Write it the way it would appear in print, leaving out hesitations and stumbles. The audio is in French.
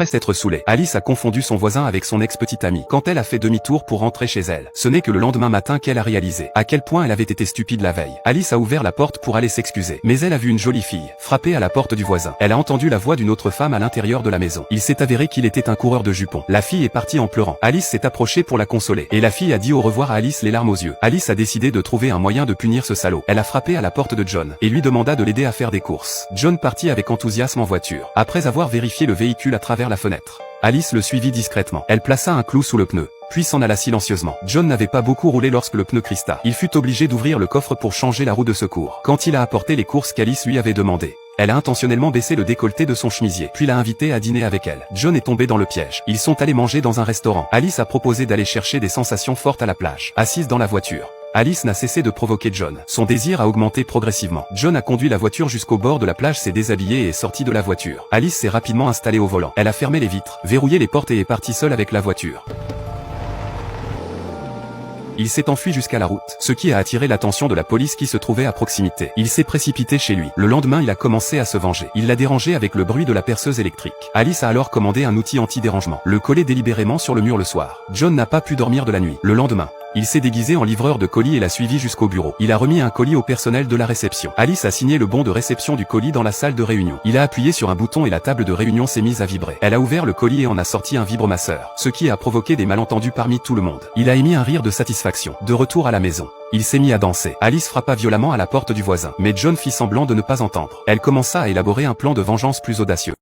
Après s'être saoulée, Alice a confondu son voisin avec son ex-petite amie. Quand elle a fait demi-tour pour rentrer chez elle, ce n'est que le lendemain matin qu'elle a réalisé à quel point elle avait été stupide la veille. Alice a ouvert la porte pour aller s'excuser, mais elle a vu une jolie fille frapper à la porte du voisin. Elle a entendu la voix d'une autre femme à l'intérieur de la maison. Il s'est avéré qu'il était un coureur de jupons. La fille est partie en pleurant. Alice s'est approchée pour la consoler, et la fille a dit au revoir à Alice les larmes aux yeux. Alice a décidé de trouver un moyen de punir ce salaud. Elle a frappé à la porte de John, et lui demanda de l'aider à faire des courses. John partit avec enthousiasme en voiture. Après avoir vérifié le véhicule à travers la fenêtre, Alice le suivit discrètement. Elle plaça un clou sous le pneu, puis s'en alla silencieusement. John n'avait pas beaucoup roulé lorsque le pneu crista. Il fut obligé d'ouvrir le coffre pour changer la roue de secours. Quand il a apporté les courses qu'Alice lui avait demandées, elle a intentionnellement baissé le décolleté de son chemisier, puis l'a invité à dîner avec elle. John est tombé dans le piège. Ils sont allés manger dans un restaurant. Alice a proposé d'aller chercher des sensations fortes à la plage. Assise dans la voiture, Alice n'a cessé de provoquer John. Son désir a augmenté progressivement. John a conduit la voiture jusqu'au bord de la plage, s'est déshabillé et est sorti de la voiture. Alice s'est rapidement installée au volant. Elle a fermé les vitres, verrouillé les portes et est partie seule avec la voiture. Il s'est enfui jusqu'à la route, ce qui a attiré l'attention de la police qui se trouvait à proximité. Il s'est précipité chez lui. Le lendemain, il a commencé à se venger. Il l'a dérangé avec le bruit de la perceuse électrique. Alice a alors commandé un outil anti-dérangement, le collé délibérément sur le mur le soir. John n'a pas pu dormir de la nuit. Le lendemain, il s'est déguisé en livreur de colis et l'a suivi jusqu'au bureau. Il a remis un colis au personnel de la réception. Alice a signé le bon de réception du colis dans la salle de réunion. Il a appuyé sur un bouton et la table de réunion s'est mise à vibrer. Elle a ouvert le colis et en a sorti un vibromasseur, ce qui a provoqué des malentendus parmi tout le monde. Il a émis un rire de satisfaction. De retour à la maison, il s'est mis à danser. Alice frappa violemment à la porte du voisin, mais John fit semblant de ne pas entendre. Elle commença à élaborer un plan de vengeance plus audacieux.